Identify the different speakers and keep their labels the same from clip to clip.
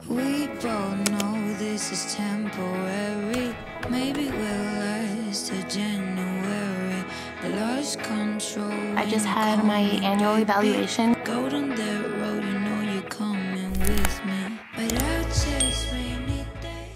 Speaker 1: We both know this is temporary. Maybe we'll last to January. Lost control.
Speaker 2: I just had my annual evaluation.
Speaker 1: Go down that road, you know you're coming with me. But I'll chase rainy day.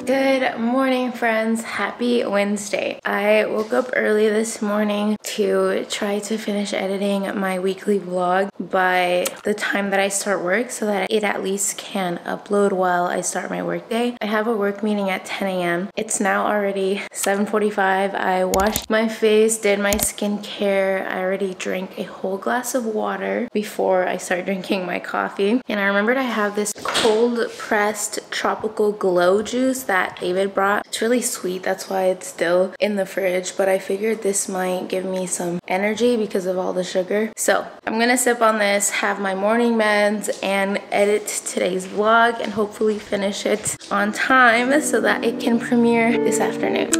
Speaker 2: Good morning, friends. Happy Wednesday. I woke up early this morning to try to finish editing my weekly vlog by the time that I start work so that it at least can upload while I start my work day. I have a work meeting at 10 a.m. It's now already 7:45. I washed my face, did my skincare. I already drank a whole glass of water before I start drinking my coffee. And I remembered I have this cold pressed tropical glow juice that David brought. It's really sweet, that's why it's still in the fridge, but I figured this might give me some energy because of all the sugar. So I'm gonna sip on this, have my morning meds, and edit today's vlog and hopefully finish it on time so that it can premiere this afternoon.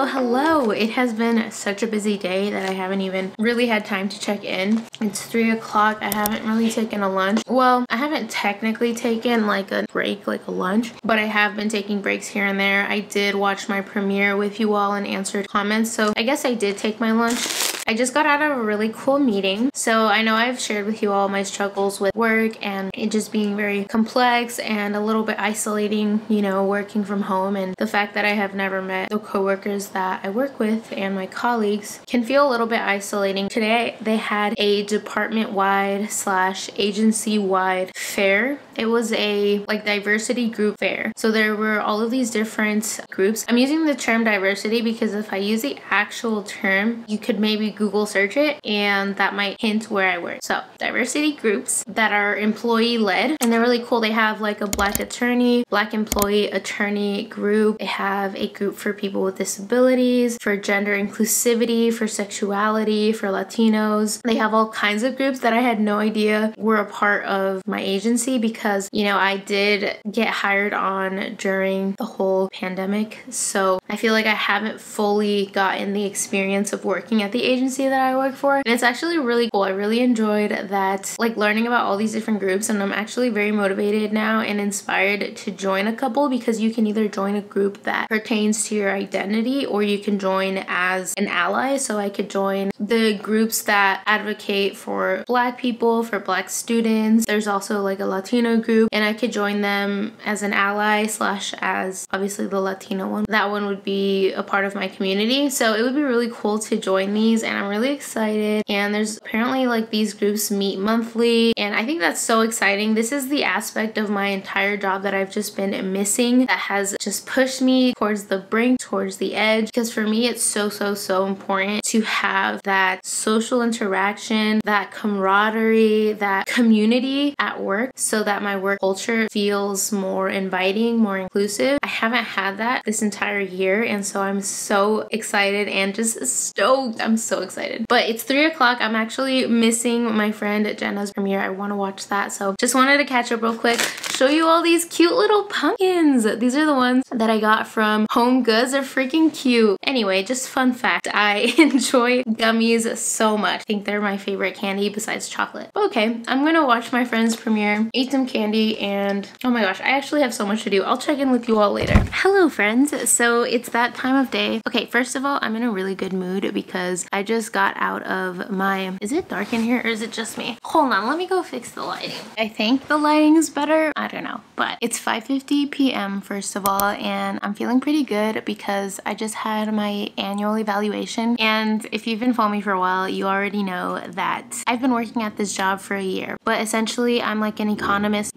Speaker 2: Hello. It has been such a busy day that I haven't even really had time to check in. It's 3 o'clock. I haven't really taken a lunch. Well, I haven't technically taken like a break, like a lunch, but I have been taking breaks here and there. I did watch my premiere with you all and answered comments, so I guess I did take my lunch. I just got out of a really cool meeting. So I know I've shared with you all my struggles with work and it just being very complex and a little bit isolating, you know, working from home, and the fact that I have never met the coworkers that I work with and my colleagues can feel a little bit isolating. Today they had a department-wide / agency-wide fair. It was a like diversity group fair. So there were all of these different groups. I'm using the term diversity because if I use the actual term, you could maybe Google search it and that might hint where I work. So diversity groups that are employee led, and they're really cool. They have like a black employee attorney group. They have a group for people with disabilities, for gender inclusivity, for sexuality, for Latinos. They have all kinds of groups that I had no idea were a part of my agency because, you know, I did get hired on during the whole pandemic. So I feel like I haven't fully gotten the experience of working at the agency that I work for. And it's actually really cool. I really enjoyed that, like learning about all these different groups, and I'm actually very motivated now and inspired to join a couple because you can either join a group that pertains to your identity or you can join as an ally. So I could join the groups that advocate for Black people, for Black students. There's also like a Latino group, and I could join them as an ally / as obviously the Latino one. That one would be a part of my community. So it would be really cool to join these, and I'm really excited. And there's apparently like these groups meet monthly, and I think that's so exciting. This is the aspect of my entire job that I've just been missing, that has just pushed me towards the brink, towards the edge, because for me it's so important to have that social interaction, that camaraderie, that community at work so that my work culture feels more inviting, more inclusive. I haven't had that this entire year, and so I'm so excited and just stoked. I'm so excited. But it's 3 o'clock. I'm actually missing my friend Jenna's premiere. I want to watch that, so just wanted to catch up real quick, show you all these cute little pumpkins. These are the ones that I got from Home Goods. They're freaking cute. Anyway, just fun fact, I enjoy gummies so much. I think they're my favorite candy besides chocolate. Okay, I'm gonna watch my friend's premiere, eat some candy, and oh my gosh, I actually have so much to do. I'll check in with you all later. Hello friends, so it's that time of day. Okay, first of all, I'm in a really good mood because I just got out of my, is it dark in here or is it just me? Hold on, let me go fix the lighting. I think the lighting is better, I don't know, but it's 5:50 p.m. first of all, and I'm feeling pretty good because I just had my annual evaluation. And if you've been following me for a while, you already know that I've been working at this job for a year, but essentially I'm like an economist.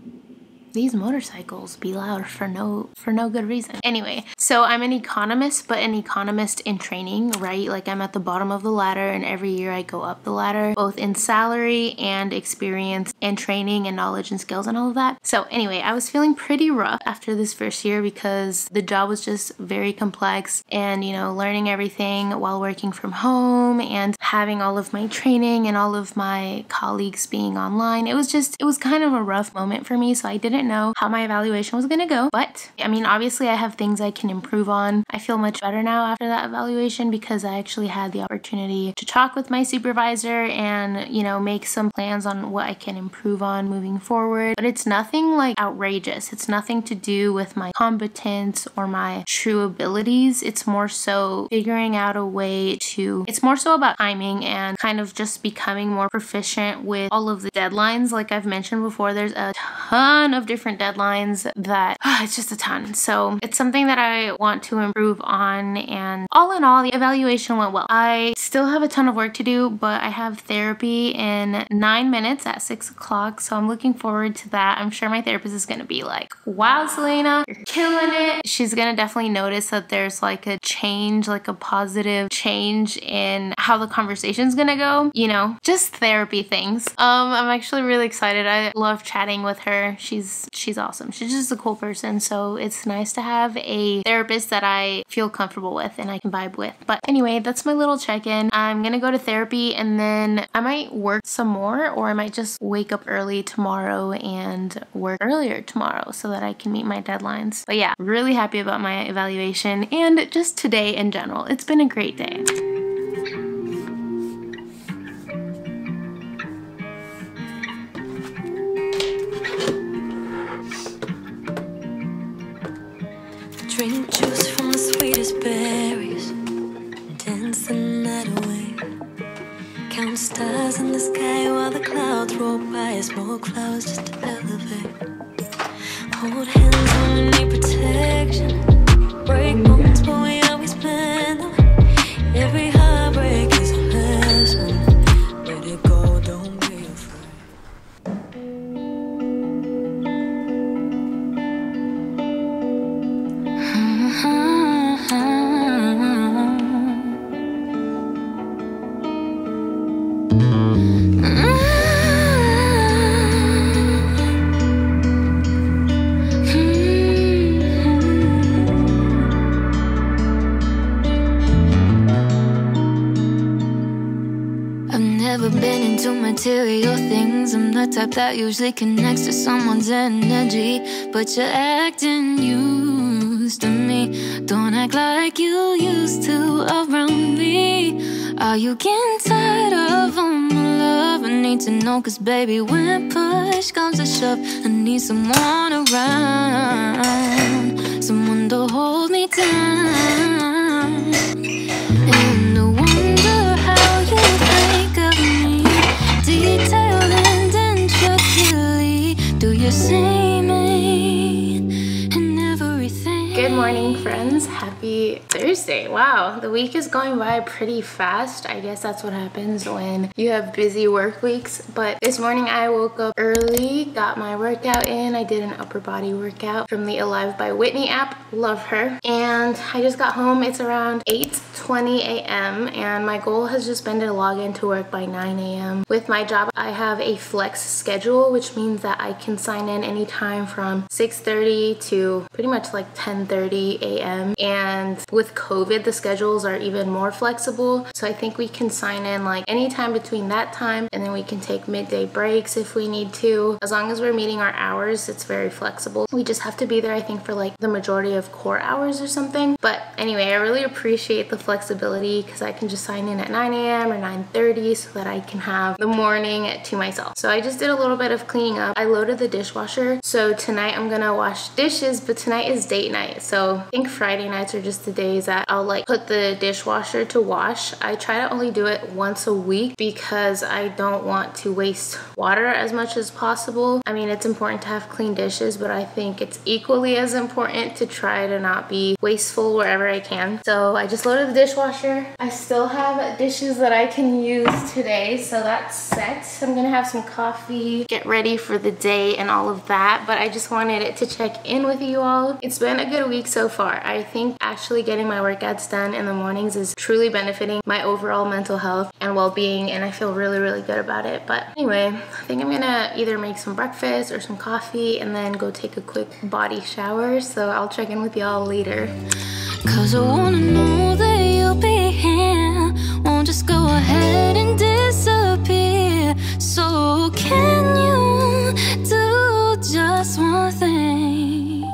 Speaker 2: These motorcycles be loud for no good reason. Anyway, so I'm an economist, but an economist in training, right? Like I'm at the bottom of the ladder, and every year I go up the ladder, both in salary and experience and training and knowledge and skills and all of that. So anyway, I was feeling pretty rough after this first year because the job was just very complex, and you know, learning everything while working from home and having all of my training and all of my colleagues being online. It was kind of a rough moment for me, so I didn't know how my evaluation was gonna go. But I mean, obviously I have things I can improve on. I feel much better now after that evaluation because I actually had the opportunity to talk with my supervisor and, you know, make some plans on what I can improve on moving forward. But it's nothing like outrageous. It's nothing to do with my competence or my true abilities. It's more so figuring out a way to, it's more so about timing and kind of just becoming more proficient with all of the deadlines. Like I've mentioned before, there's a ton of different deadlines that it's just a ton. So it's something that I want to improve on, and all in all, the evaluation went well. I still have a ton of work to do, but I have therapy in 9 minutes at 6 o'clock, so I'm looking forward to that. I'm sure my therapist is gonna be like, wow, Selena, you're killing it. She's gonna definitely notice that there's like a change, like a positive change in how the conversation's gonna go, you know, just therapy things. I'm actually really excited. I love chatting with her. She's awesome. She's just a cool person, so it's nice to have a therapist that I feel comfortable with and I can vibe with. But anyway, that's my little check-in. I'm gonna go to therapy, and then I might work some more, or I might just wake up early tomorrow and work earlier tomorrow so that I can meet my deadlines. But yeah, really happy about my evaluation and just today in general. It's been a great day.
Speaker 1: Drink juice from the sweetest berries, dance the night away. Count stars in the sky while the clouds roll by. Smoke clouds just to elevate. Hold hands when we need protection. Break bones, but we always blend them. Every heartbreak is a lesson. Let it go, don't be afraid. Never been into material things. I'm the type that usually connects to someone's energy, but you're acting used to me. Don't act like you used to around me. Are you getting tired of all my love? I need to know, cause baby, when push comes to shove, I need someone around, someone to hold me down. And I wonder how you think of me, detailed and intricately. Do you see me in everything?
Speaker 2: Good morning, friends. Happy Thursday. Wow, the week is going by pretty fast. I guess that's what happens when you have busy work weeks. But this morning I woke up early, got my workout in. I did an upper body workout from the Alive by Whitney app. Love her. And I just got home. It's around 8:20 8:20 a.m. and my goal has just been to log into work by 9 a.m. With my job, I have a flex schedule, which means that I can sign in anytime from 6:30 to pretty much like 10:30 a.m. And with COVID, the schedules are even more flexible. So I think we can sign in like anytime between that time, and then we can take midday breaks if we need to. As long as we're meeting our hours, it's very flexible. We just have to be there, I think, for like the majority of core hours or something. But anyway, I really appreciate the flexibility because I can just sign in at 9 a.m. or 9:30 so that I can have the morning to myself. So I just did a little bit of cleaning up. I loaded the dishwasher. So tonight I'm gonna wash dishes, but tonight is date night. So I think Friday nights are just the days that I'll like put the dishwasher to wash. I try to only do it once a week because I don't want to waste water as much as possible. I mean, it's important to have clean dishes, but I think it's equally as important to try to not be wasteful wherever I can. So I just loaded the dishwasher. I still have dishes that I can use today, so that's set. I'm gonna have some coffee, get ready for the day and all of that, but I just wanted to check in with you all. It's been a good week so far. I think actually getting my workouts done in the mornings is truly benefiting my overall mental health and well-being, and I feel really, really good about it. But anyway, I think I'm gonna either make some breakfast or some coffee and then go take a quick body shower. So I'll check in with y'all later.
Speaker 1: Cause I wanna know that you'll be here, won't just go ahead and disappear. So can you do just one thing?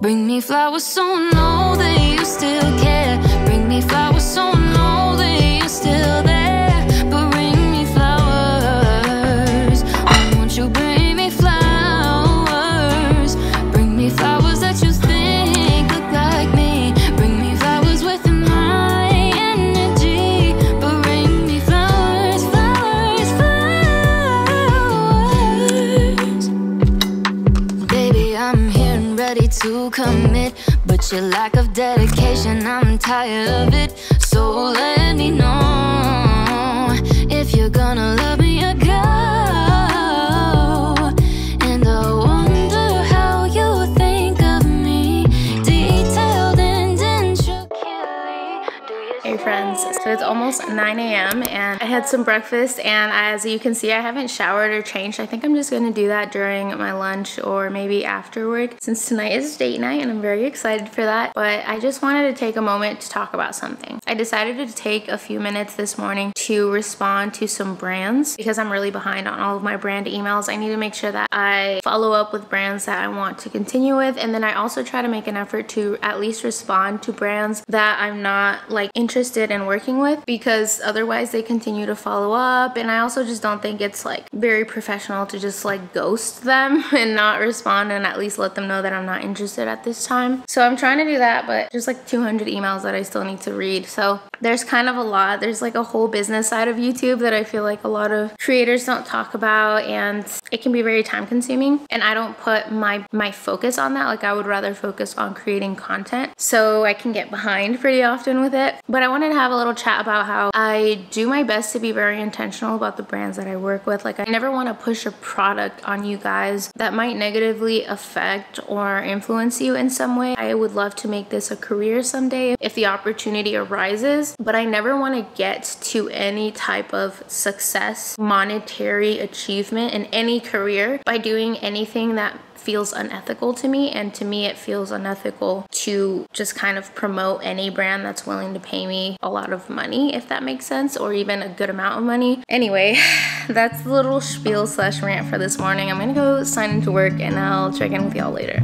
Speaker 1: Bring me flowers so I know that you still care. Bring me flowers so I know that you're still there. But bring me flowers, why won't you bring me flowers? Bring me flowers that you think look like me. Bring me flowers with my energy. But bring me flowers, flowers, flowers. Baby, I'm here and ready to commit, but your lack of dedication, I'm tired of it. So let me know if you're gonna love me or go. And I wonder how you think of me, detailed and intricately.
Speaker 2: Hey friends, so it's almost 9 a.m. and I had some breakfast, and as you can see, I haven't showered or changed. I think I'm just gonna do that during my lunch or maybe after work, since tonight is date night and I'm very excited for that. But I just wanted to take a moment to talk about something. I decided to take a few minutes this morning to respond to some brands because I'm really behind on all of my brand emails. I need to make sure that I follow up with brands that I want to continue with, and then I also try to make an effort to at least respond to brands that I'm not like interested in working with, because otherwise they continue to follow up, and I also just don't think it's like very professional to just like ghost them and not respond and at least let them know that I'm not interested at this time. So I'm trying to do that, but there's like 200 emails that I still need to read. So there's kind of a lot. There's like a whole business side of YouTube that I feel like a lot of creators don't talk about, and it can be very time consuming, and I don't put my focus on that. Like I would rather focus on creating content, so I can get behind pretty often with it. But I wanted to have a little chat about how I do my best to be very intentional about the brands that I work with. Like I never want to push a product on you guys that might negatively affect or influence you in some way. I would love to make this a career someday if the opportunity arises, but I never want to get to any type of success, monetary achievement in any career by doing anything that feels unethical to me. And to me, it feels unethical to just kind of promote any brand that's willing to pay me a lot of money, if that makes sense, or even a good amount of money. Anyway, that's the little spiel slash rant for this morning. I'm gonna go sign into work and I'll check in with y'all later.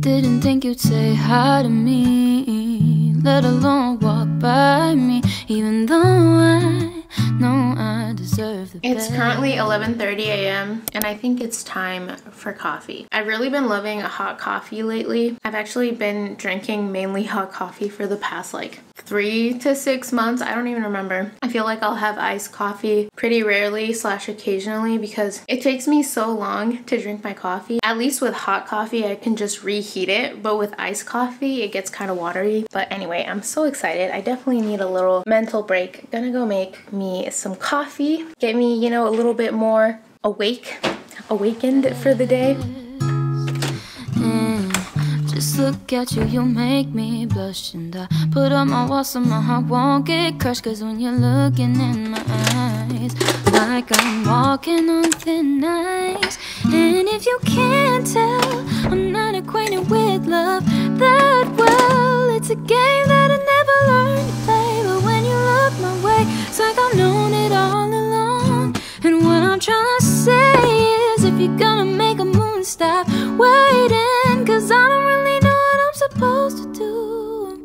Speaker 1: Didn't think you'd say hi to me, let alone walk by me, even though I know I deserve the
Speaker 2: It's
Speaker 1: best.
Speaker 2: currently 11:30 a.m. and I think it's time for coffee. I've really been loving a hot coffee lately. I've actually been drinking mainly hot coffee for the past like 3 to 6 months. I don't even remember. I feel like I'll have iced coffee pretty rarely / occasionally because it takes me so long to drink my coffee. At least with hot coffee, I can just reheat it, but with iced coffee, it gets kind of watery. But anyway, I'm so excited. I definitely need a little mental break. Gonna go make me some coffee, get me, you know, a little bit more awakened for the day.
Speaker 1: Just look at you, you make me blush. And I put up my wall so my heart won't get crushed. Cause when you're looking in my eyes, like I'm walking on thin ice. And if you can't tell, I'm not acquainted with love that well. It's a game that I never learned to play. But when you look my way, it's like I've known it all along. And what I'm trying to say is, if you're gonna make a move, stop waiting. Cause I don't really know what I'm supposed to do.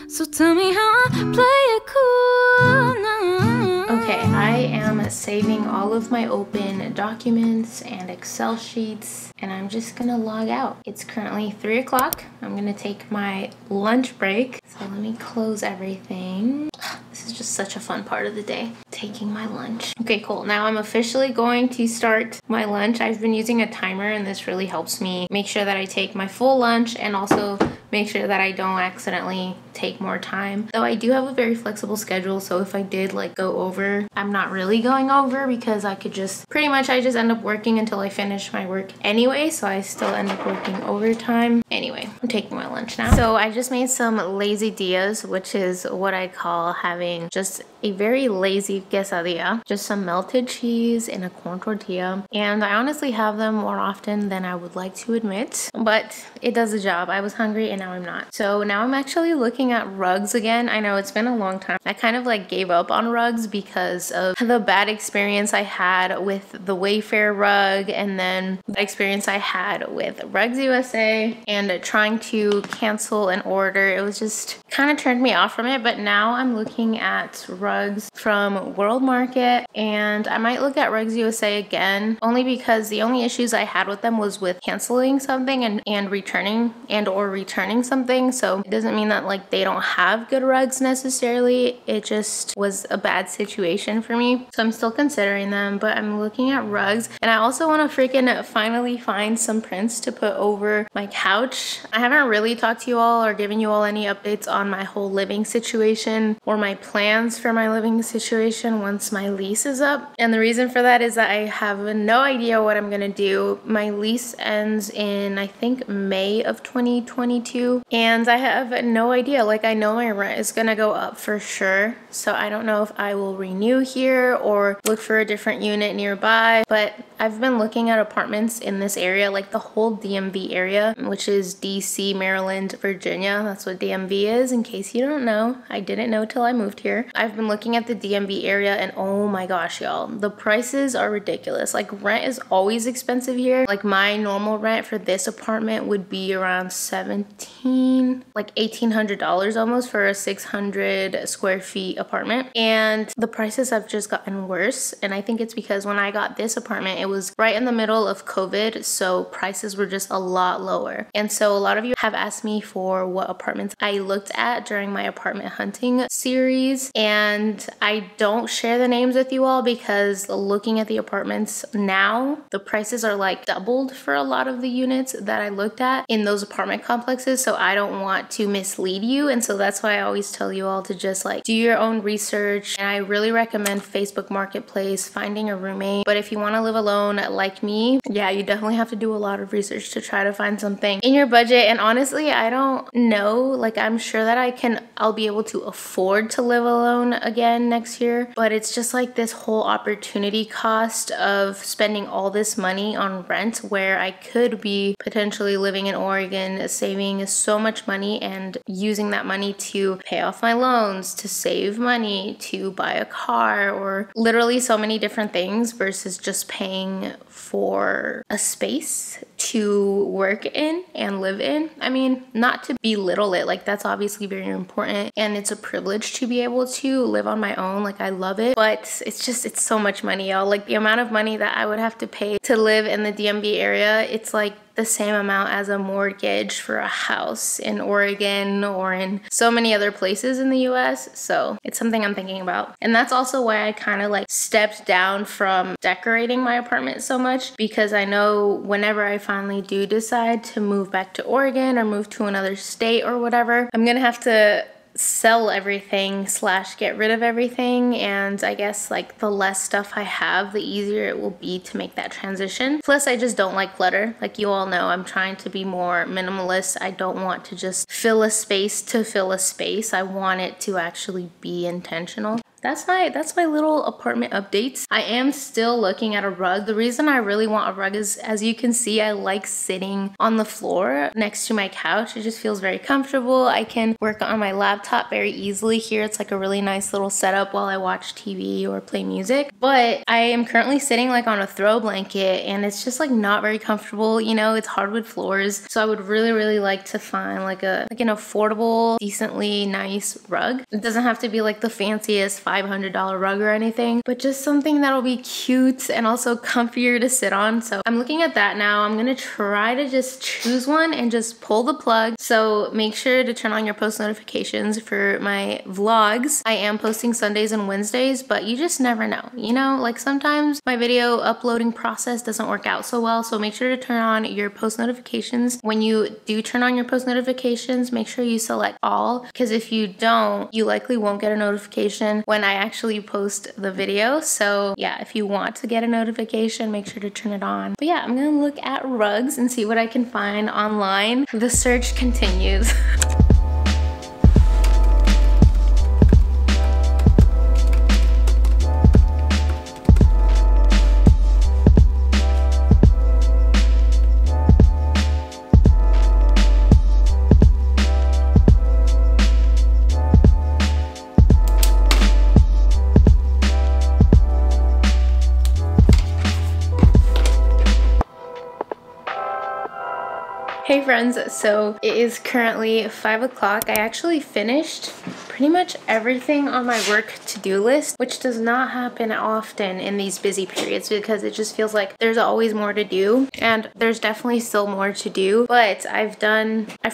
Speaker 1: So tell me how I play it cool now.
Speaker 2: Okay, I am saving all of my open documents and Excel sheets, and I'm just gonna log out. It's currently 3 o'clock. I'm gonna take my lunch break. So let me close everything. This is just such a fun part of the day, taking my lunch. Okay, cool. Now I'm officially going to start my lunch. I've been using a timer, and this really helps me make sure that I take my full lunch and also make sure that I don't accidentally take more time. Though I do have a very flexible schedule, so if I did like go over, I'm not really going over because I could just I just end up working until I finish my work anyway, so I still end up working overtime. Anyway, I'm taking my lunch now. So I just made some lazy dias, which is what I call having just a very lazy quesadilla, just some melted cheese and a corn tortilla. And I honestly have them more often than I would like to admit, but it does the job. I was hungry and now I'm not. So now I'm actually looking at rugs again. I know it's been a long time. I kind of like gave up on rugs because of the bad experience I had with the Wayfair rug, and then the experience I had with Rugs USA and trying to cancel an order. It was just kind of turned me off from it. But now I'm looking at rugs from World Market, and I might look at Rugs USA again, only because the only issues I had with them was with canceling something and returning something. So it doesn't mean that like they don't have good rugs necessarily. It just was a bad situation for me. So I'm still considering them, but I'm looking at rugs, and I also want to freaking finally find some prints to put over my couch. I haven't really talked to you all or given you all any updates on my whole living situation or my plans for my living situation once my lease is up. And the reason for that is that I have no idea what I'm gonna do. My lease ends in, I think, May of 2022, and I have no idea. Like, I know my rent is gonna go up for sure, so I don't know if I will renew here or look for a different unit nearby. But I've been looking at apartments in this area, like the whole DMV area, which is DC, Maryland, Virginia. That's what DMV is, in case you don't know. I didn't know till I moved here. I've been looking at the DMV area, and oh my gosh, y'all, the prices are ridiculous. Like, rent is always expensive here. Like, my normal rent for this apartment would be around $1,800 almost for a 600 square feet apartment, and the prices have just gotten worse. And I think it's because when I got this apartment, it was right in the middle of COVID, so prices were just a lot lower. And so a lot of you have asked me for what apartments I looked at during my apartment hunting series, and I don't share the names with you all because looking at the apartments now, the prices are like doubled for a lot of the units that I looked at in those apartment complexes. So I don't want to mislead you, and so that's why I always tell you all to just like do your own research. And I really recommend Facebook Marketplace, finding a roommate. But if you want to live alone like me, yeah, you definitely have to do a lot of research to try to find something in your budget. And honestly, I don't know, like, I'm sure that I'll be able to afford to live alone again next year, but it's just like this whole opportunity cost of spending all this money on rent, where I could be potentially living in Oregon, saving so much money and using that money to pay off my loans, to save money, to buy a car, or literally so many different things, versus just paying for a space to work in and live in. I mean, not to belittle it, like, that's obviously very important and it's a privilege to be able to live on my own. Like, I love it, but it's so much money, y'all. Like, the amount of money that I would have to pay to live in the DMV area, it's like the same amount as a mortgage for a house in Oregon or in so many other places in the US. So it's something I'm thinking about. And that's also why I kind of like stepped down from decorating my apartment so much, because I know whenever I finally do decide to move back to Oregon or move to another state or whatever, I'm gonna have to sell everything / get rid of everything. And I guess like the less stuff I have, the easier it will be to make that transition. Plus I just don't like clutter. Like you all know, I'm trying to be more minimalist. I don't want to just fill a space to fill a space. I want it to actually be intentional. That's my little apartment updates. I am still looking at a rug. The reason I really want a rug is, as you can see, I like sitting on the floor next to my couch. It just feels very comfortable. I can work on my laptop very easily here. It's like a really nice little setup while I watch TV or play music. But I am currently sitting like on a throw blanket and it's just like not very comfortable. You know, it's hardwood floors. So I would really like to find like an affordable, decently nice rug. It doesn't have to be like the fanciest $500 rug or anything, but just something that'll be cute and also comfier to sit on. So I'm looking at that now. I'm gonna try to just choose one and just pull the plug. So make sure to turn on your post notifications for my vlogs. I am posting Sundays and Wednesdays, but you just never know. You know, like sometimes my video uploading process doesn't work out so well. So make sure to turn on your post notifications. When you do turn on your post notifications, make sure you select all, because if you don't, you likely won't get a notification when I actually post the video. So yeah, if you want to get a notification, make sure to turn it on. But yeah, I'm gonna look at rugs and see what I can find online. The search continues. Hey friends, so it is currently 5 o'clock. I actually finished pretty much everything on my work to-do list, which does not happen often in these busy periods because it just feels like there's always more to do, and there's definitely still more to do, but I've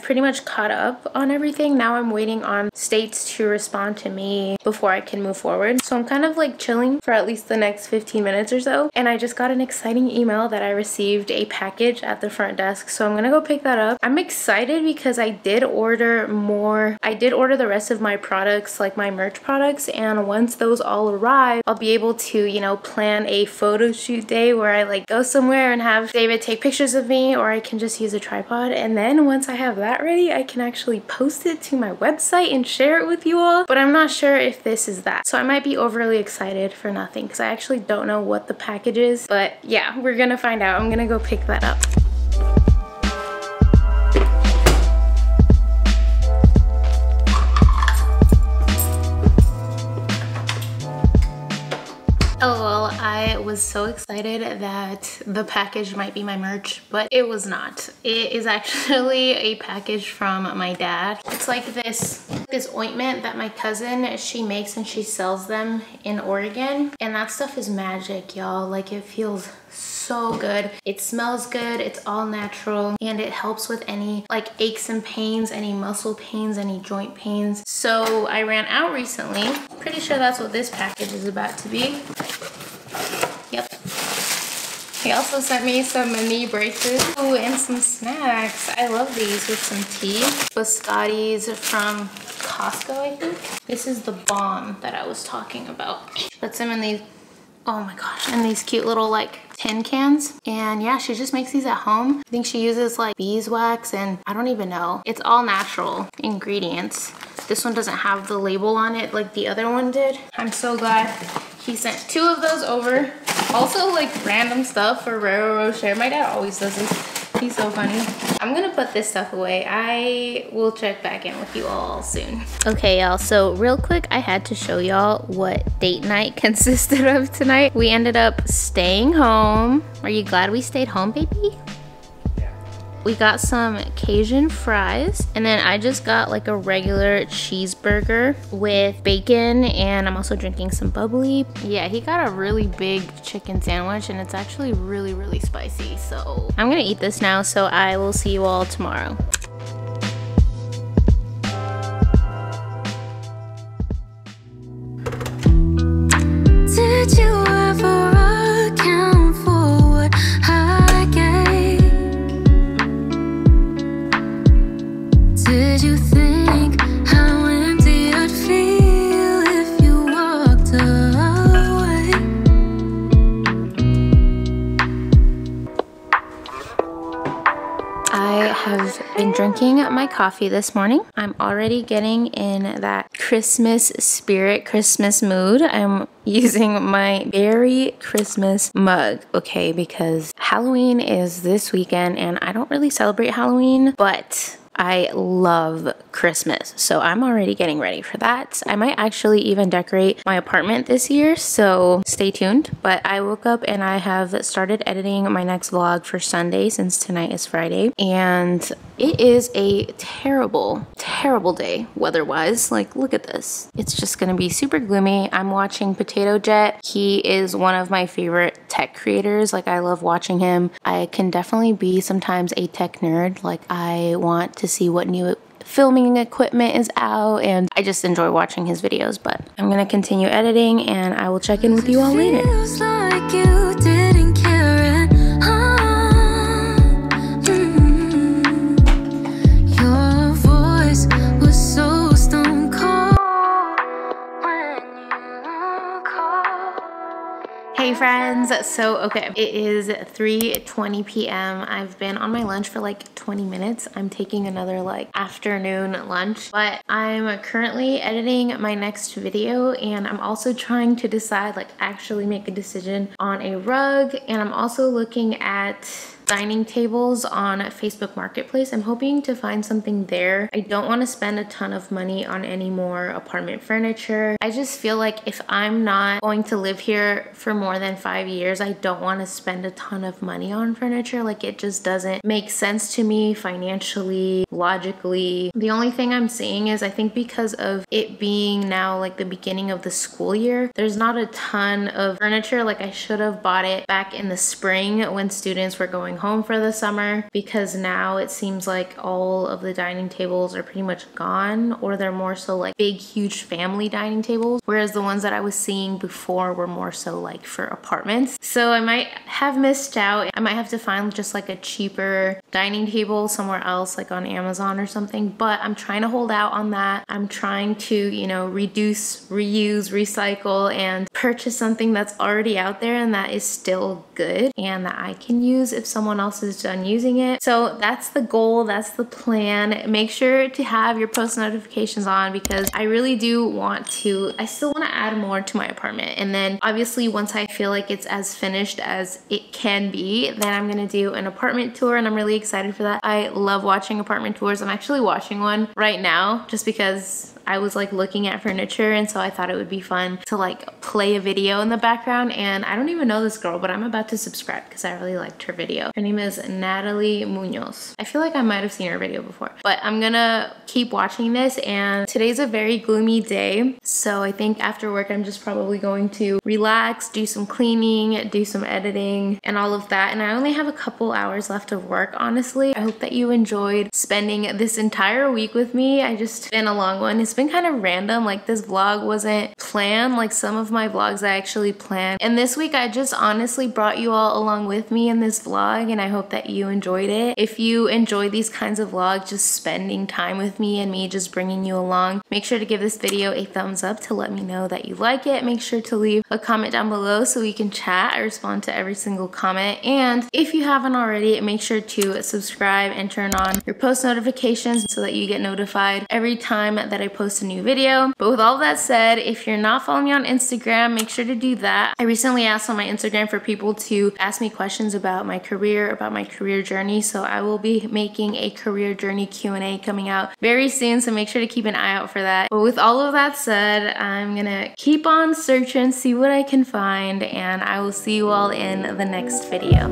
Speaker 2: pretty much caught up on everything. Now I'm waiting on states to respond to me before I can move forward. So I'm kind of like chilling for at least the next 15 minutes or so, and I just got an exciting email that I received a package at the front desk, so I'm gonna go pick that up. I'm excited because I did order more. I did order the rest of my products, like my merch products, and once those all arrive, I'll be able to, you know, plan a photo shoot day where I like go somewhere and have David take pictures of me, or I can just use a tripod. And then once I have that ready, I can actually post it to my website and share it with you all. But I'm not sure if this is that. So I might be overly excited for nothing because I actually don't know what the package is. But yeah, we're gonna find out. I'm gonna go pick that up. LOL, I was so excited that the package might be my merch, but it was not. It is actually a package from my dad. It's like this ointment that my cousin, she makes and she sells them in Oregon. And that stuff is magic, y'all. Like, it feels so good. It smells good, it's all natural, and it helps with any like aches and pains, any muscle pains, any joint pains. So I ran out recently. Pretty sure that's what this package is about to be. Yep. He also sent me some knee braces. Oh, and some snacks. I love these with some tea. Biscottis from Costco, I think. This is the bomb that I was talking about. Puts them in these, oh my gosh, in these cute little like tin cans. And yeah, she just makes these at home. I think she uses like beeswax and I don't even know. It's all natural ingredients. This one doesn't have the label on it like the other one did. I'm so glad he sent 2 of those over. Also like random stuff for Ferrero Rocher. My dad always does this. He's so funny. I'm gonna put this stuff away. I will check back in with you all soon. Okay, y'all, so real quick, I had to show y'all what date night consisted of tonight. We ended up staying home. Are you glad we stayed home, baby?
Speaker 3: Yeah.
Speaker 2: we got some Cajun fries, and then I just got like a regular cheeseburger with bacon, and I'm also drinking some bubbly. Yeah, he got a really big chicken sandwich, and it's actually really spicy. So I'm gonna eat this now, so I will see you all tomorrow.
Speaker 1: Did you ever account for what I gave? Did you think how empty I'd feel if you walked away?
Speaker 2: I have been drinking my coffee this morning. I'm already getting in that Christmas spirit, Christmas mood. I'm using my Berry Christmas mug, okay, because Halloween is this weekend and I don't really celebrate Halloween, but I love Christmas, so I'm already getting ready for that. I might actually even decorate my apartment this year, so stay tuned. But I woke up and I have started editing my next vlog for Sunday, since tonight is Friday, and it is a terrible day weather-wise. Like, look at this. It's just gonna be super gloomy. I'm watching Potato Jet. He is one of my favorite tech creators. Like, I love watching him. I can definitely be sometimes a tech nerd. Like, I want to see what new filming equipment is out, and I just enjoy watching his videos. But I'm gonna continue editing and I will check in with you all later.
Speaker 1: Feels like you didn't care at all. Your voice was so stone cold when you called.
Speaker 2: Hey friends, so okay, it is 3:20 p.m. I've been on my lunch for like 20 minutes. I'm taking another like afternoon lunch, but I'm currently editing my next video, and I'm also trying to decide, like actually make a decision on a rug, and I'm also looking at dining tables on Facebook Marketplace. I'm hoping to find something there. I don't want to spend a ton of money on any more apartment furniture. I just feel like if I'm not going to live here for more than 5 years, I don't want to spend a ton of money on furniture. Like, it just doesn't make sense to me financially, logically. The only thing I'm seeing is, I think because of it being now like the beginning of the school year, there's not a ton of furniture. Like, I should have bought it back in the spring when students were going home for the summer, because now it seems like all of the dining tables are pretty much gone, or they're more so like big huge family dining tables, whereas the ones that I was seeing before were more so like for apartments. So I might have missed out. I might have to find just like a cheaper dining table somewhere else, like on Amazon or something, but I'm trying to hold out on that. I'm trying to, you know, reduce, reuse, recycle, and purchase something that's already out there and that is still good and that I can use if someone else is done using it. So that's the goal, that's the plan. Make sure to have your post notifications on, because I really do want to, I still want to add more to my apartment. And then obviously once I feel like it's as finished as it can be, then I'm gonna do an apartment tour, and I'm really excited for that. I love watching apartment tours. I'm actually watching one right now just because I was like looking at furniture, and so I thought it would be fun to like play a video in the background. And I don't even know this girl, but I'm about to subscribe because I really liked her video. Her name is Natalie Munoz. I feel like I might have seen her video before, but I'm gonna keep watching this. And today's a very gloomy day, so I think after work I'm just probably going to relax, do some cleaning, do some editing and all of that. And I only have a couple hours left of work, honestly. I hope that you enjoyed spending this entire week with me. It's been a long one. It's been kind of random. Like, this vlog wasn't planned like some of my vlogs I actually planned. And this week I just honestly brought you all along with me in this vlog, and I hope that you enjoyed it. If you enjoy these kinds of vlogs, just spending time with me and me just bringing you along, make sure to give this video a thumbs up to let me know that you like it. Make sure to leave a comment down below so we can chat. I respond to every single comment. And if you haven't already, make sure to subscribe and turn on your post notifications so that you get notified every time that I post a new video. But with all that said, if you're not following me on Instagram, make sure to do that. I recently asked on my Instagram for people to ask me questions about my career, journey, so I will be making a career journey Q&A coming out very soon, so make sure to keep an eye out for that. But with all of that said, I'm gonna keep on searching, see what I can find, and I will see you all in the next video.